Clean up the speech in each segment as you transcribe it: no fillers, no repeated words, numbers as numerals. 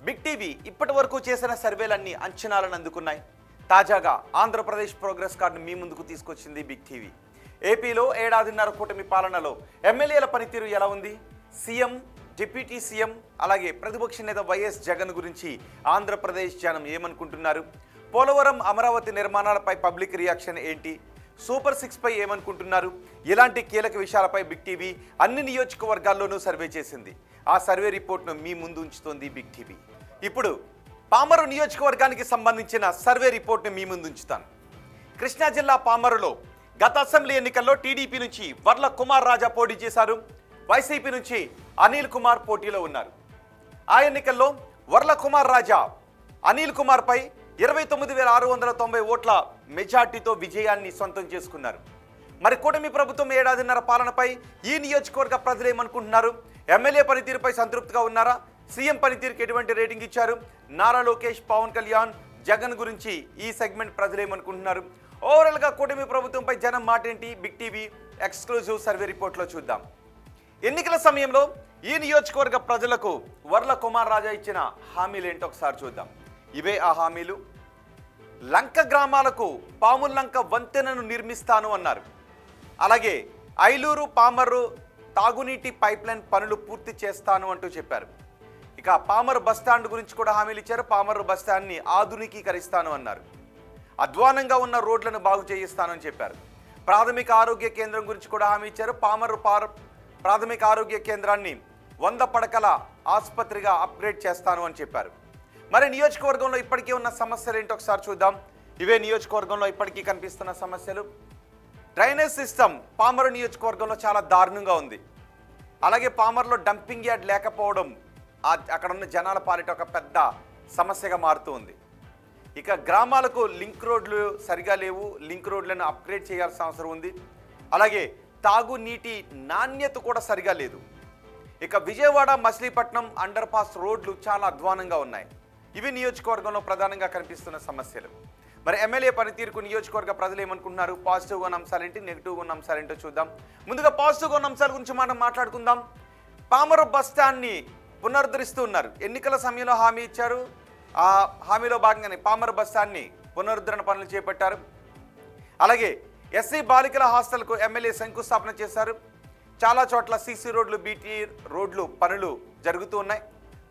Big TV ఇప్పటి వరకు చేసిన సర్వేలన్నీ అంచనాలను అందుకున్నాయి. తాజాగా ఆంధ్రప్రదేశ్ ప్రోగ్రెస్ కార్డును మీ ముందుకు తీసుకొచ్చింది బిగ్ టీవీ. ఏపీలో ఏడాదిన్నర కూటమి పాలనలో ఎమ్మెల్యేల పనితీరు ఎలా ఉంది, సీఎం, డిప్యూటీ సీఎం అలాగే ప్రతిపక్ష నేత వైఎస్ జగన్ గురించి ఆంధ్రప్రదేశ్ జనం ఏమనుకుంటున్నారు, పోలవరం అమరావతి నిర్మాణాలపై పబ్లిక్ రియాక్షన్ ఏంటి, సూపర్ 6 పై ఏమనుకుంటున్నారు, ఇలాంటి కీలక విషయాలపై బిగ్ టీవీ అన్ని నియోజకవర్గాల్లోనూ సర్వే చేసింది. ఆ సర్వే రిపోర్ట్ను మీ ముందు ఉంచుతోంది బిగ్ టీవీ. ఇప్పుడు పామరు నియోజకవర్గానికి సంబంధించిన సర్వే రిపోర్ట్ను మీ ముందు ఉంచుతాను. కృష్ణా జిల్లా పామరులో గత అసెంబ్లీ ఎన్నికల్లో టీడీపీ నుంచి వర్ల కుమార్ రాజా పోటీ చేశారు. వైసీపీ నుంచి అనిల్ కుమార్ పోటీలో ఉన్నారు. ఆ ఎన్నికల్లో వర్ల కుమార్ రాజా అనిల్ కుమార్ పై 29,690 ఓట్ల మెజార్టీతో విజయాన్ని సొంతం చేసుకున్నారు. మరి కూటమి ప్రభుత్వం ఏడాదిన్నర పాలనపై ఈ నియోజకవర్గ ప్రజలు ఏమనుకుంటున్నారు, ఎమ్మెల్యే పనితీరుపై సంతృప్తిగా ఉన్నారా, సీఎం పనితీరుకి ఎటువంటి రేటింగ్ ఇచ్చారు, నారా లోకేష్, పవన్ కళ్యాణ్, జగన్ గురించి ఈ సెగ్మెంట్ ప్రజలు ఏమనుకుంటున్నారు, ఓవరాల్గా కూటమి ప్రభుత్వంపై జనం మాట ఏంటి, బిగ్ టీవీ ఎక్స్క్లూజివ్ సర్వే రిపోర్ట్లో చూద్దాం. ఎన్నికల సమయంలో ఈ నియోజకవర్గ ప్రజలకు వర్ల కుమార్ రాజా ఇచ్చిన హామీలు ఏంటో ఒకసారి చూద్దాం. ఇవే ఆ హామీలు. లంక గ్రామాలకు పాముల్లంక వంతెనను నిర్మిస్తాను అన్నారు. అలాగే ఐలూరు పామరు తాగునీటి పైప్లైన్ పనులు పూర్తి చేస్తాను అంటూ చెప్పారు. ఇక పామరు బస్టాండ్ గురించి కూడా హామీలు ఇచ్చారు. పామరు బస్టాండ్ని ఆధునికీకరిస్తాను అన్నారు. అధ్వానంగా ఉన్న రోడ్లను బాగు చేయిస్తానని చెప్పారు. ప్రాథమిక ఆరోగ్య కేంద్రం గురించి కూడా హామీ ఇచ్చారు. పామరు ప్రాథమిక ఆరోగ్య కేంద్రాన్ని 100 పడకల ఆసుపత్రిగా అప్గ్రేడ్ చేస్తాను అని చెప్పారు. మరి నియోజకవర్గంలో ఇప్పటికీ ఉన్న సమస్యలు ఏంటో ఒకసారి చూద్దాం. ఇవే నియోజకవర్గంలో ఇప్పటికీ కనిపిస్తున్న సమస్యలు. డ్రైనేజ్ సిస్టమ్ పామరు నియోజకవర్గంలో చాలా దారుణంగా ఉంది. అలాగే పామరులో డంపింగ్ యార్డ్ లేకపోవడం అక్కడ ఉన్న జనాల పాలిట ఒక పెద్ద సమస్యగా మారుతూ ఉంది. ఇక గ్రామాలకు లింక్ రోడ్లు సరిగా లేవు. లింక్ రోడ్లను అప్గ్రేడ్ చేయాల్సిన అవసరం ఉంది. అలాగే తాగునీటి నాణ్యత కూడా సరిగా లేదు. ఇక విజయవాడ మచిలీపట్నం అండర్ పాస్ రోడ్లు చాలా అధ్వానంగా ఉన్నాయి. ఇవి నియోజకవర్గంలో ప్రధానంగా కనిపిస్తున్న సమస్యలు. మరి ఎమ్మెల్యే పనితీరుకు నియోజకవర్గ ప్రజలు ఏమనుకుంటున్నారు, పాజిటివ్గా ఉన్న అంశాలేంటి, నెగిటివ్గా ఉన్న అంశాలేంటో చూద్దాం. ముందుగా పాజిటివ్గా ఉన్న అంశాల గురించి మనం మాట్లాడుకుందాం. పామరు బస్టాండ్ని పునరుద్ధరిస్తూ ఉన్నారు. ఎన్నికల సమయంలో హామీ ఇచ్చారు. ఆ హామీలో భాగంగానే పామరు బస్టాండ్ని పునరుద్ధరణ పనులు చేపట్టారు. అలాగే ఎస్సీ బాలికల హాస్టల్కు ఎమ్మెల్యే శంకుస్థాపన చేశారు. చాలా చోట్ల సీసీ రోడ్లు, బీటీ రోడ్లు పనులు జరుగుతూ ఉన్నాయి.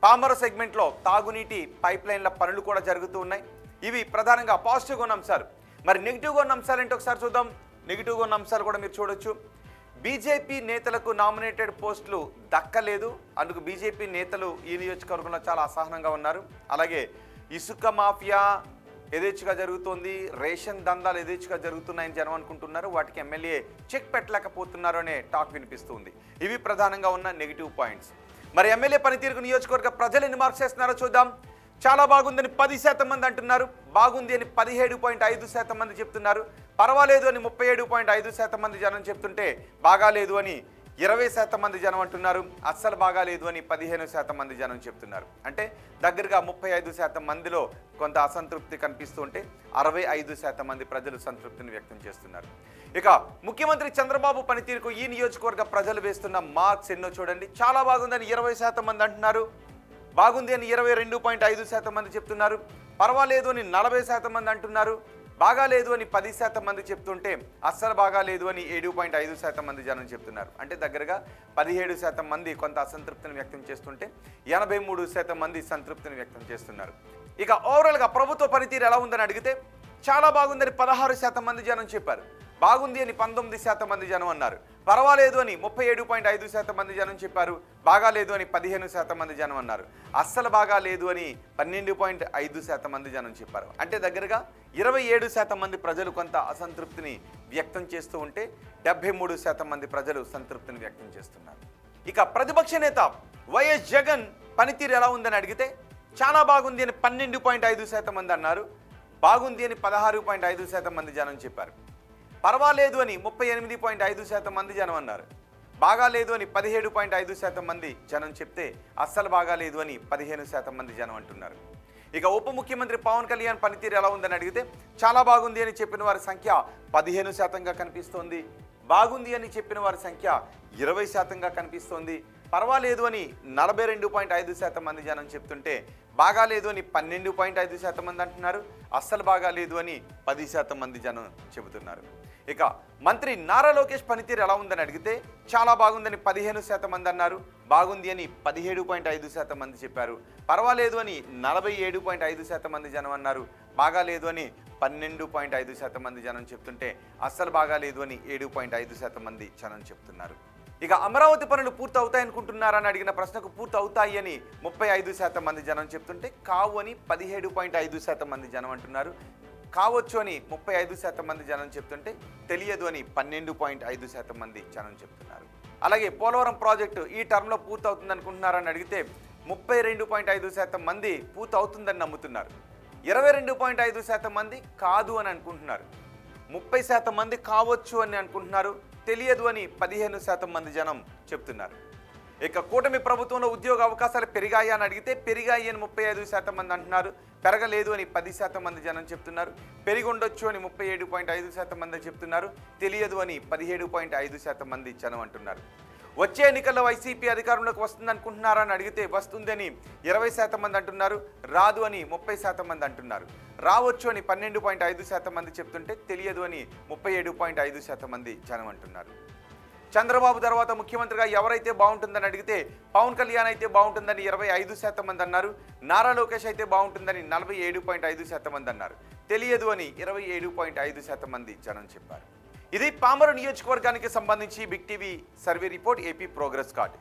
పామరు సెగ్మెంట్లో తాగునీటి పైప్లైన్ల పనులు కూడా జరుగుతూ ఉన్నాయి. ఇవి ప్రధానంగా పాజిటివ్గా ఉన్న అంశాలు. మరి నెగిటివ్గా ఉన్న అంశాలు ఏంటో ఒకసారి చూద్దాం. నెగిటివ్గా ఉన్న అంశాలు కూడా మీరు చూడొచ్చు. బీజేపీ నేతలకు నామినేటెడ్ పోస్టులు దక్కలేదు. అందుకు బీజేపీ నేతలు ఈ నియోజకవర్గంలో చాలా అసహనంగా ఉన్నారు. అలాగే ఇసుక మాఫియా యథేచ్ఛగా జరుగుతోంది, రేషన్ దందాలు యథేచ్ఛగా జరుగుతున్నాయని జనం అనుకుంటున్నారు. వాటికి ఎమ్మెల్యే చెక్ పెట్టలేకపోతున్నారు అనే టాక్ వినిపిస్తుంది. ఇవి ప్రధానంగా ఉన్న నెగిటివ్ పాయింట్స్. మరి ఎమ్మెల్యే పనితీరుకు నియోజకవర్గ ప్రజలు ఎన్ని మార్క్స్ చేస్తున్నారో చూద్దాం. చాలా బాగుందని 10% మంది అంటున్నారు. బాగుంది అని 17.5% మంది చెప్తున్నారు. పర్వాలేదు అని 37.5% మంది జనం చెప్తుంటే బాగాలేదు అని 20% మంది జనం అంటున్నారు. అస్సలు బాగాలేదు అని 15% మంది జనం చెప్తున్నారు. అంటే దగ్గరగా 35% మందిలో కొంత అసంతృప్తి కనిపిస్తూ ఉంటే 65% మంది ప్రజలు సంతృప్తిని వ్యక్తం చేస్తున్నారు. ఇక ముఖ్యమంత్రి చంద్రబాబు పనితీరుకు ఈ నియోజకవర్గ ప్రజలు వేస్తున్న మార్క్స్ ఎన్నో చూడండి. చాలా బాగుందని 20% మంది అంటున్నారు. బాగుంది అని 22.5% మంది చెప్తున్నారు. పర్వాలేదు అని 40% మంది అంటున్నారు. బాగాలేదు అని 10% మంది చెప్తుంటే అస్సలు బాగాలేదు అని 7.5% మంది జనం చెప్తున్నారు. అంటే దగ్గరగా 17% మంది కొంత అసంతృప్తిని వ్యక్తం చేస్తుంటే 83% మంది సంతృప్తిని వ్యక్తం చేస్తున్నారు. ఇక ఓవరాల్గా ప్రభుత్వ పనితీరు ఎలా ఉందని అడిగితే చాలా బాగుందని 16% మంది జనం చెప్పారు. బాగుంది అని 19% మంది జనం అన్నారు. పర్వాలేదు అని 37.5% మంది జనం చెప్పారు. బాగాలేదు అని 15% మంది జనం అన్నారు. అస్సలు బాగాలేదు అని 12.5% మంది జనం చెప్పారు. అంటే దగ్గరగా 27% మంది ప్రజలు కొంత అసంతృప్తిని వ్యక్తం చేస్తూ ఉంటే 73% మంది ప్రజలు సంతృప్తిని వ్యక్తం చేస్తున్నారు. ఇక ప్రతిపక్ష నేత వైఎస్ జగన్ పనితీరు ఎలా ఉందని అడిగితే చాలా బాగుంది అని 12.5% మంది అన్నారు. బాగుంది అని 16.5% మంది జనం చెప్పారు. పర్వాలేదు అని 38.5% మంది జనం అన్నారు. బాగాలేదు అని 17.5% మంది జనం చెప్తే అస్సలు బాగాలేదు అని 15% మంది జనం అంటున్నారు. ఇక ఉప ముఖ్యమంత్రి పవన్ కళ్యాణ్ పనితీరు ఎలా ఉందని అడిగితే చాలా బాగుంది అని చెప్పిన వారి సంఖ్య 15%గా కనిపిస్తోంది. బాగుంది అని చెప్పిన వారి సంఖ్య 20%గా కనిపిస్తోంది. పర్వాలేదు అని 42.5% మంది జనం చెప్తుంటే బాగాలేదు అని 12.5% మంది అంటున్నారు. అస్సలు బాగాలేదు అని 10% మంది జనం చెబుతున్నారు. ఇక మంత్రి నారా లోకేష్ పనితీరు ఎలా ఉందని అడిగితే చాలా బాగుందని 15% మంది అన్నారు. బాగుంది అని 17.5% మంది చెప్పారు. పర్వాలేదు అని 47.5% మంది జనం అన్నారు. బాగాలేదు అని 12.5% మంది జనం చెప్తుంటే అస్సలు బాగాలేదు అని 7.5% మంది జనం చెప్తున్నారు. ఇక అమరావతి పనులు పూర్తి అవుతాయనుకుంటున్నారని అడిగిన ప్రశ్నకు పూర్తి అవుతాయి అని 35% మంది జనం చెప్తుంటే కావు అని 17.5% మంది జనం అంటున్నారు. కావచ్చు అని 35% మంది జనం చెప్తుంటే తెలియదు అని 12.5% మంది జనం చెప్తున్నారు. అలాగే పోలవరం ప్రాజెక్టు ఈ టర్మ్లో పూర్తి అవుతుంది అనుకుంటున్నారని అడిగితే 32.5% మంది పూర్తి అవుతుందని నమ్ముతున్నారు. 22.5% మంది కాదు అని అనుకుంటున్నారు. 30% మంది కావచ్చు అని అనుకుంటున్నారు. తెలియదు అని 15% మంది జనం చెప్తున్నారు. ఇక కూటమి ప్రభుత్వంలో ఉద్యోగ అవకాశాలు పెరిగాయి అని అడిగితే పెరిగాయి అని 35% మంది అంటున్నారు. పెరగలేదు అని 10% మంది జనం చెప్తున్నారు. పెరిగి ఉండొచ్చు అని 37.5% మంది చెప్తున్నారు. తెలియదు అని 17.5% మంది జనం అంటున్నారు. వచ్చే ఎన్నికల్లో వైసీపీ అధికారంలోకి వస్తుంది అనుకుంటున్నారని అడిగితే వస్తుందని 20% మంది అంటున్నారు. రాదు అని 30% మంది అంటున్నారు. రావచ్చు అని 12.5% మంది చెప్తుంటే తెలియదు అని 37.5% మంది జనం అంటున్నారు. చంద్రబాబు తర్వాత ముఖ్యమంత్రిగా ఎవరైతే బాగుంటుందని అడిగితే పవన్ కళ్యాణ్ అయితే బాగుంటుందని 25% మంది అన్నారు. నారా లోకేష్ అయితే బాగుంటుందని 47.5% మంది అన్నారు. తెలియదు అని 27.5% మంది జనం చెప్పారు. ఇది పామరు నియోజకవర్గానికి సంబంధించి big TV survey report AP progress card.